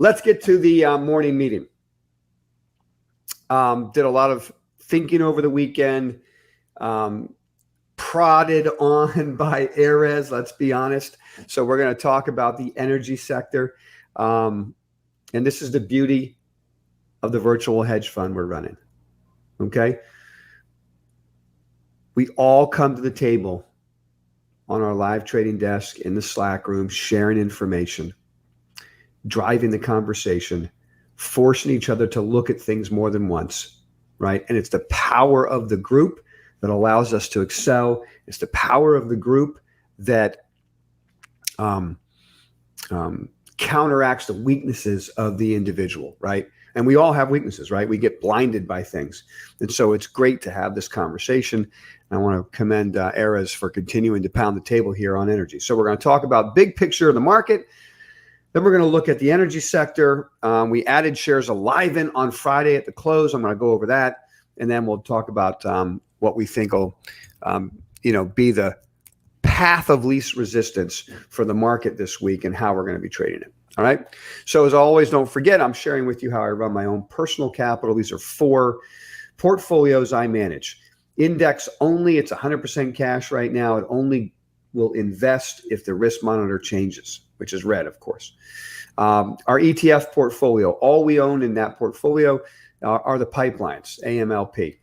Let's get to the morning meeting. Did a lot of thinking over the weekend, prodded on by Ares, let's be honest. So we're going to talk about the energy sector. And this is the beauty of the virtual hedge fund we're running. Okay. We all come to the table on our live trading desk in the Slack room, sharing information, driving the conversation, forcing each other to look at things more than once, right? And it's the power of the group that allows us to excel. It's the power of the group that counteracts the weaknesses of the individual, right? And we all have weaknesses, right? We get blinded by things. And so it's great to have this conversation. And I want to commend Ares for continuing to pound the table here on energy. So we're going to talk about big picture of the market. Then we're going to look at the energy sector. We added shares alive in on Friday at the close. I'm going to go over that. And then we'll talk about what we think will be the path of least resistance for the market this week and how we're going to be trading it. All right. So as always, don't forget, I'm sharing with you how I run my own personal capital. These are 4 portfolios I manage. Index only. It's 100% cash right now. It only will invest if the risk monitor changes, which is red, of course. Our ETF portfolio, all we own in that portfolio are the pipelines, AMLP.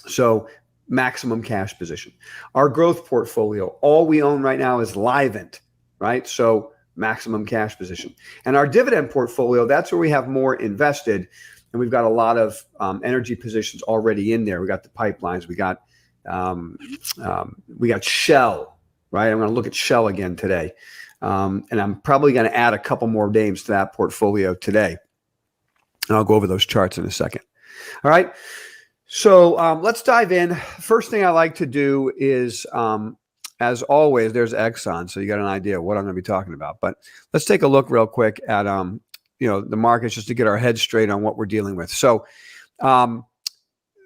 So maximum cash position. Our growth portfolio, all we own right now is Livent, right? So maximum cash position. And our dividend portfolio, that's where we have more invested. And we've got a lot of energy positions already in there. We got the pipelines. We got Shell, right? I'm going to look at Shell again today. And I'm probably going to add a couple more names to that portfolio today. And I'll go over those charts in a second. All right. So let's dive in. First thing I like to do is, as always, there's Exxon. So you got an idea of what I'm going to be talking about. But let's take a look real quick at the markets just to get our heads straight on what we're dealing with. So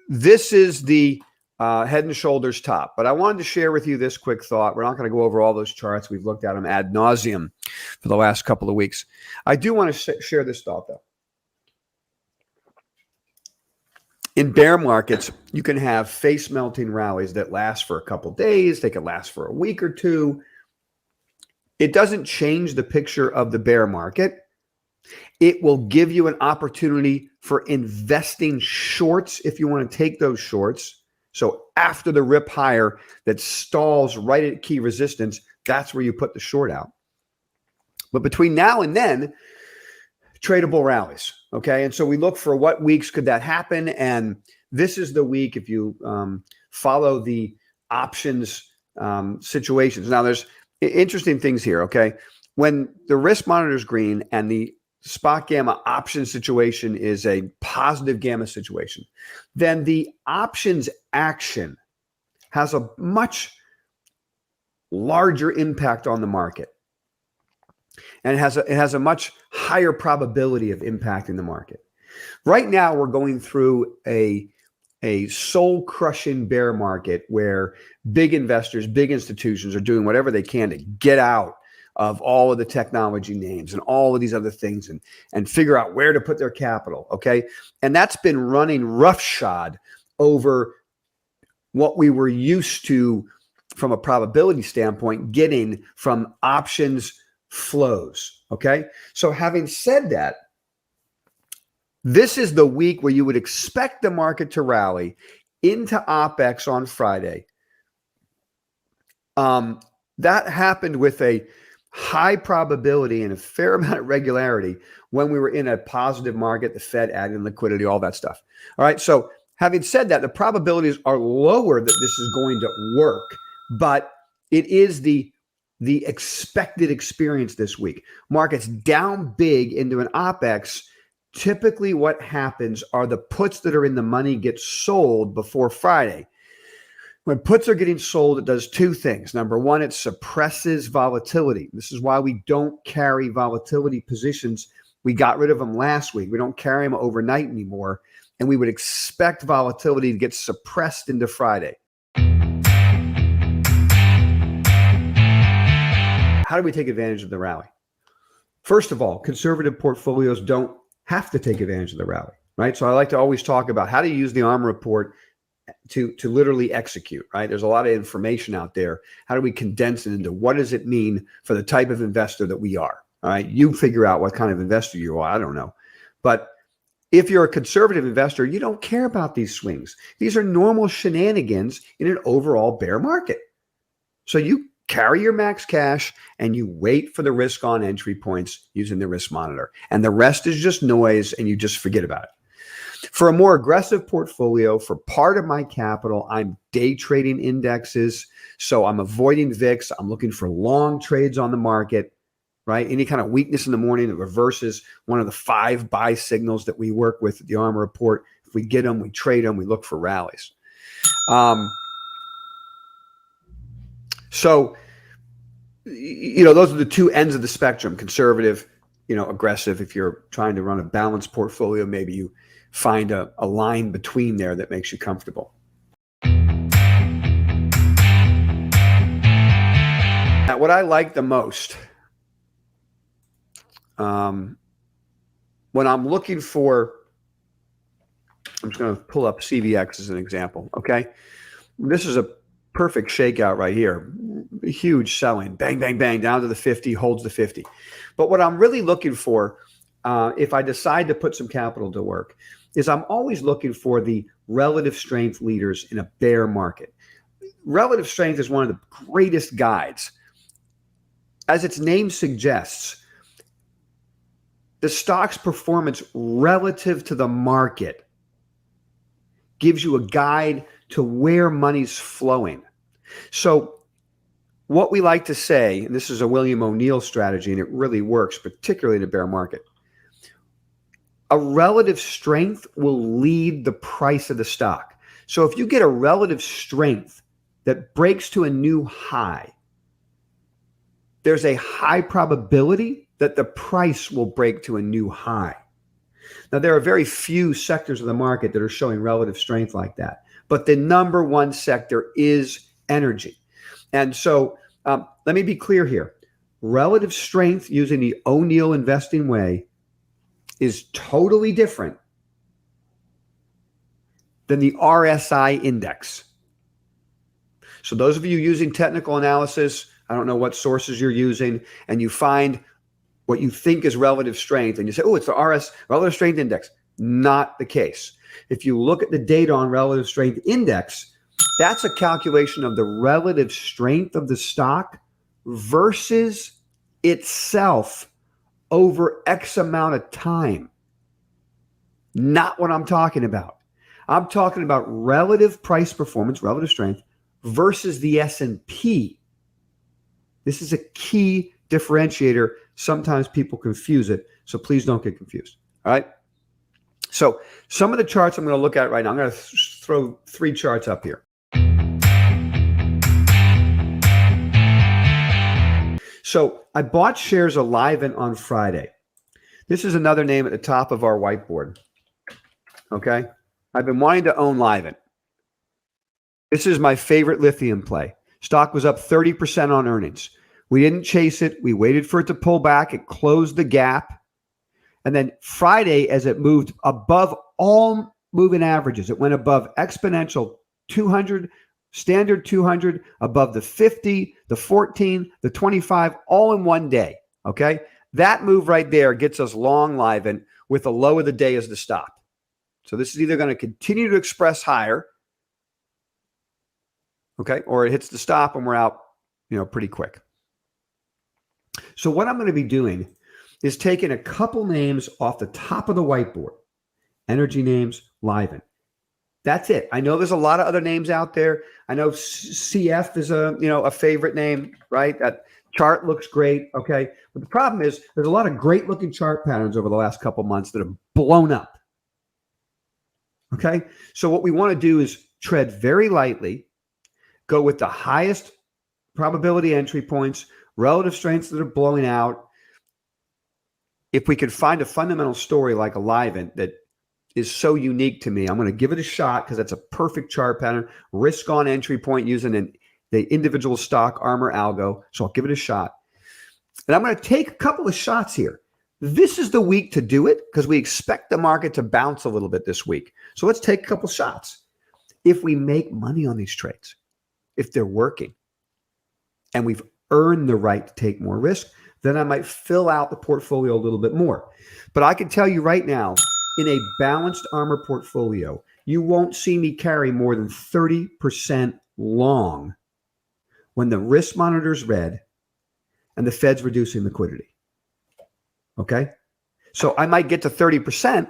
this is the head and shoulders top. But I wanted to share with you this quick thought. We're not going to go over all those charts. We've looked at them ad nauseum for the last couple of weeks. I do want to share this thought, though. In bear markets, you can have face-melting rallies that last for a couple of days. They can last for a week or two. It doesn't change the picture of the bear market. It will give you an opportunity for investing shorts if you want to take those shorts. So after the rip higher that stalls right at key resistance, that's where you put the short out. But between now and then, tradable rallies. Okay. And so we look for what weeks could that happen. And this is the week, if you follow the options situations. Now there's interesting things here. Okay. When the risk monitor is green and the spot gamma option situation is a positive gamma situation, then the options action has a much larger impact on the market. And it has a much higher probability of impacting the market. Right now, we're going through a soul-crushing bear market where big investors, big institutions are doing whatever they can to get out of all of the technology names and all of these other things and figure out where to put their capital, okay? And that's been running roughshod over what we were used to from a probability standpoint getting from options flows. Okay. So having said that, this is the week where you would expect the market to rally into OPEX on Friday. That happened with a high probability and a fair amount of regularity when we were in a positive market, the Fed adding liquidity, all that stuff. All right. So having said that, the probabilities are lower that this is going to work, but it is the expected experience this week. Markets down big into an OPEX. Typically what happens are the puts that are in the money get sold before Friday. When puts are getting sold, it does 2 things. Number one, it suppresses volatility. This is why we don't carry volatility positions. We got rid of them last week. We don't carry them overnight anymore. And we would expect volatility to get suppressed into Friday. How do we take advantage of the rally? First of all, conservative portfolios don't have to take advantage of the rally, right? So I like to always talk about how to use the ARMR report to literally execute, right? There's a lot of information out there. How do we condense it into what does it mean for the type of investor that we are? All right, you figure out what kind of investor you are. I don't know. But if you're a conservative investor, you don't care about these swings. These are normal shenanigans in an overall bear market. So you carry your max cash and you wait for the risk on entry points using the risk monitor. And the rest is just noise and you just forget about it. For a more aggressive portfolio, for part of my capital, I'm day trading indexes. So I'm avoiding VIX. I'm looking for long trades on the market, right? Any kind of weakness in the morning that reverses one of the 5 buy signals that we work with at the ARMR report. If we get them, we trade them, we look for rallies. So, those are the two ends of the spectrum, conservative, aggressive. If you're trying to run a balanced portfolio, maybe you find a line between there that makes you comfortable. Now, what I like the most when I'm looking for, I'm just going to pull up CVX as an example, okay? This is a perfect shakeout right here. Huge selling, bang, bang, bang, down to the 50, holds the 50. But what I'm really looking for, if I decide to put some capital to work, is I'm always looking for the relative strength leaders in a bear market. Relative strength is one of the greatest guides. As its name suggests, the stock's performance relative to the market gives you a guide to where money's flowing. So what we like to say, and this is a William O'Neill strategy, and it really works, particularly in a bear market, a relative strength will lead the price of the stock. So if you get a relative strength that breaks to a new high, there's a high probability that the price will break to a new high. Now, there are very few sectors of the market that are showing relative strength like that, but the number one sector is energy. And so let me be clear here. Relative strength using the O'Neill investing way is totally different than the RSI index. So those of you using technical analysis, I don't know what sources you're using, and you find what you think is relative strength, and you say, oh, it's the relative strength index. Not the case. If you look at the data on relative strength index, that's a calculation of the relative strength of the stock versus itself over X amount of time. Not what I'm talking about. I'm talking about relative price performance, relative strength versus the S&P. This is a key differentiator. Sometimes people confuse it, so please don't get confused. All right? So some of the charts I'm going to look at right now, I'm going to throw 3 charts up here. So I bought shares of Livent on Friday. This is another name at the top of our whiteboard. Okay? I've been wanting to own Livent. This is my favorite lithium play. Stock was up 30% on earnings. We didn't chase it. We waited for it to pull back. It closed the gap. And then Friday, as it moved above all moving averages, it went above exponential 200, standard 200, above the 50, the 14, the 25, all in one day. Okay? That move right there gets us long Livent with the low of the day as the stop. So this is either going to continue to express higher, okay, or it hits the stop and we're out, pretty quick. So what I'm going to be doing is taking a couple names off the top of the whiteboard. Energy names, Livent. That's it. I know there's a lot of other names out there. I know CF is a favorite name, right? That chart looks great, okay? But the problem is there's a lot of great looking chart patterns over the last couple months that have blown up. Okay? So what we want to do is tread very lightly, go with the highest probability entry points, relative strengths that are blowing out. If we could find a fundamental story like a Livent that is so unique to me, I'm going to give it a shot because that's a perfect chart pattern. Risk on entry point using the individual stock ARMR algo. So I'll give it a shot. And I'm going to take a couple of shots here. This is the week to do it because we expect the market to bounce a little bit this week. So let's take a couple shots. If we make money on these trades, if they're working, and we've earned the right to take more risk, then I might fill out the portfolio a little bit more. But I can tell you right now, in a balanced ARMR portfolio, you won't see me carry more than 30% long when the risk monitor is red and the Fed's reducing liquidity. Okay? So I might get to 30%,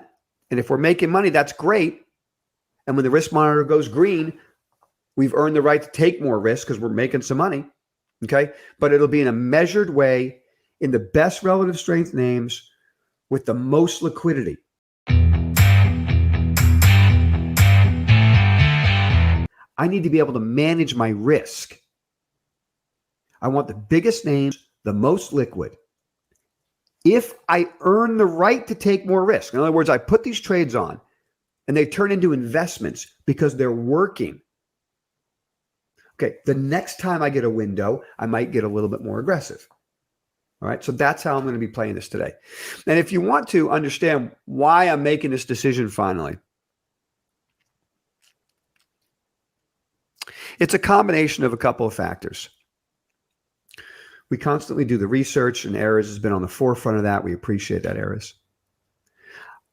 and if we're making money, that's great. And when the risk monitor goes green, we've earned the right to take more risk because we're making some money. Okay? But it'll be in a measured way in the best relative strength names with the most liquidity. I need to be able to manage my risk. I want the biggest names, the most liquid. If I earn the right to take more risk, in other words, I put these trades on and they turn into investments because they're working. Okay, the next time I get a window, I might get a little bit more aggressive. All right, so that's how I'm going to be playing this today. And if you want to understand why I'm making this decision finally, it's a combination of a couple of factors. We constantly do the research, and Ares has been on the forefront of that. We appreciate that, Ares.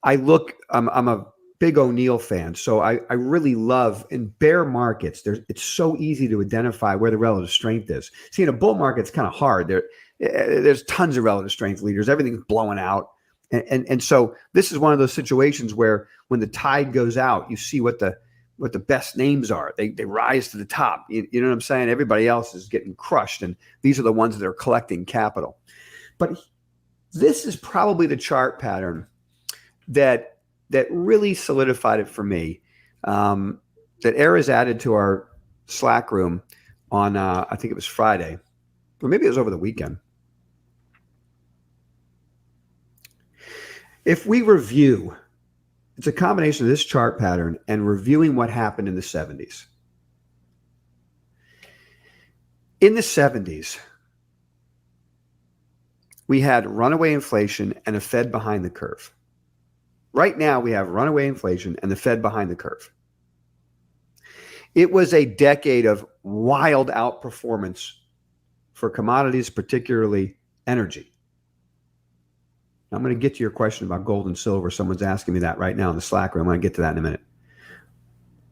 I'm a big O'Neill fan, so I really love, in bear markets, it's so easy to identify where the relative strength is. See, in a bull market, it's kind of hard. There's tons of relative strength leaders. Everything's blowing out. And so this is one of those situations where when the tide goes out, you see what the best names are. They rise to the top. You know what I'm saying? Everybody else is getting crushed, and these are the ones that are collecting capital. But this is probably the chart pattern that really solidified it for me, that Ares added to our Slack room on, I think it was Friday, or maybe it was over the weekend. If we review, it's a combination of this chart pattern and reviewing what happened in the 70s. In the 70s, we had runaway inflation and a Fed behind the curve. Right now, we have runaway inflation and the Fed behind the curve. It was a decade of wild outperformance for commodities, particularly energy. I'm going to get to your question about gold and silver. Someone's asking me that right now in the Slack room. I'm going to get to that in a minute.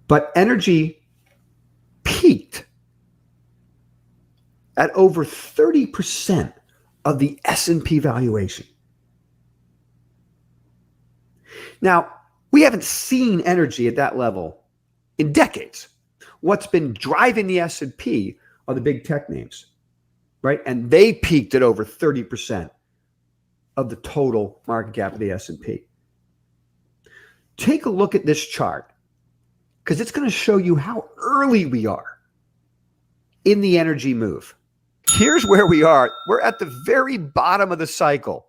But energy peaked at over 30% of the S&P valuation. Now, we haven't seen energy at that level in decades. What's been driving the S&P are the big tech names, right? And they peaked at over 30% of the total market cap of the S&P. Take a look at this chart because it's going to show you how early we are in the energy move. Here's where we are. We're at the very bottom of the cycle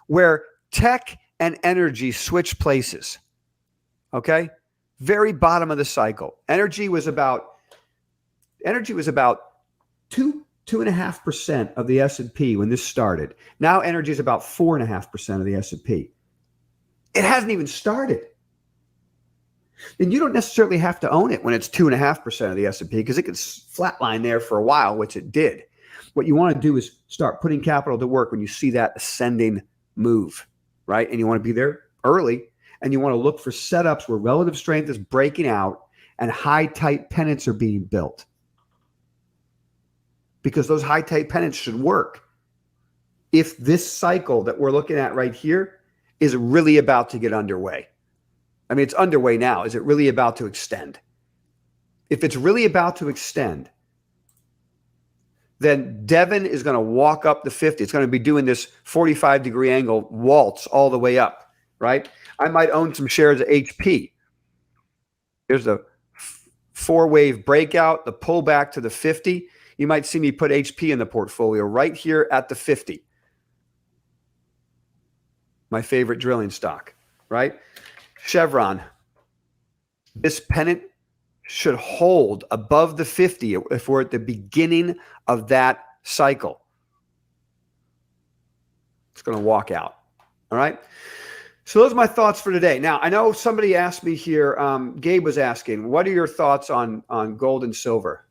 where tech and energy switch places. Okay? Very bottom of the cycle. Energy was about 2.5% of the S&P when this started. Now energy is about 4.5% of the S&P. It hasn't even started. Then you don't necessarily have to own it when it's 2.5% of the S&P because it could flatline there for a while, which it did. What you want to do is start putting capital to work when you see that ascending move, right? And you want to be there early, and you want to look for setups where relative strength is breaking out and high tight pennants are being built. Because those high tight pennants should work if this cycle that we're looking at right here is really about to get underway. I mean, it's underway now. Is it really about to extend? If it's really about to extend, then Devon is going to walk up the 50. It's going to be doing this 45-degree angle waltz all the way up, right? I might own some shares of HP. There's a four-wave breakout, the pullback to the 50. You might see me put HP in the portfolio right here at the 50. My favorite drilling stock, right? Chevron. This pennant should hold above the 50 if we're at the beginning of that cycle. It's going to walk out. All right. So those are my thoughts for today. Now, I know somebody asked me here, Gabe was asking, what are your thoughts on gold and silver?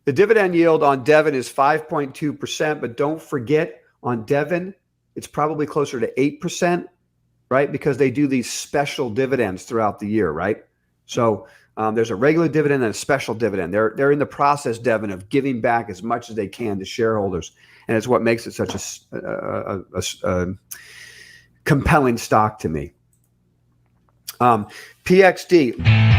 The dividend yield on Devon is 5.2%, but don't forget on Devon, it's probably closer to 8%, right? Because they do these special dividends throughout the year, right? So there's a regular dividend and a special dividend. They're in the process, Devon, of giving back as much as they can to shareholders. And it's what makes it such a compelling stock to me. PXD.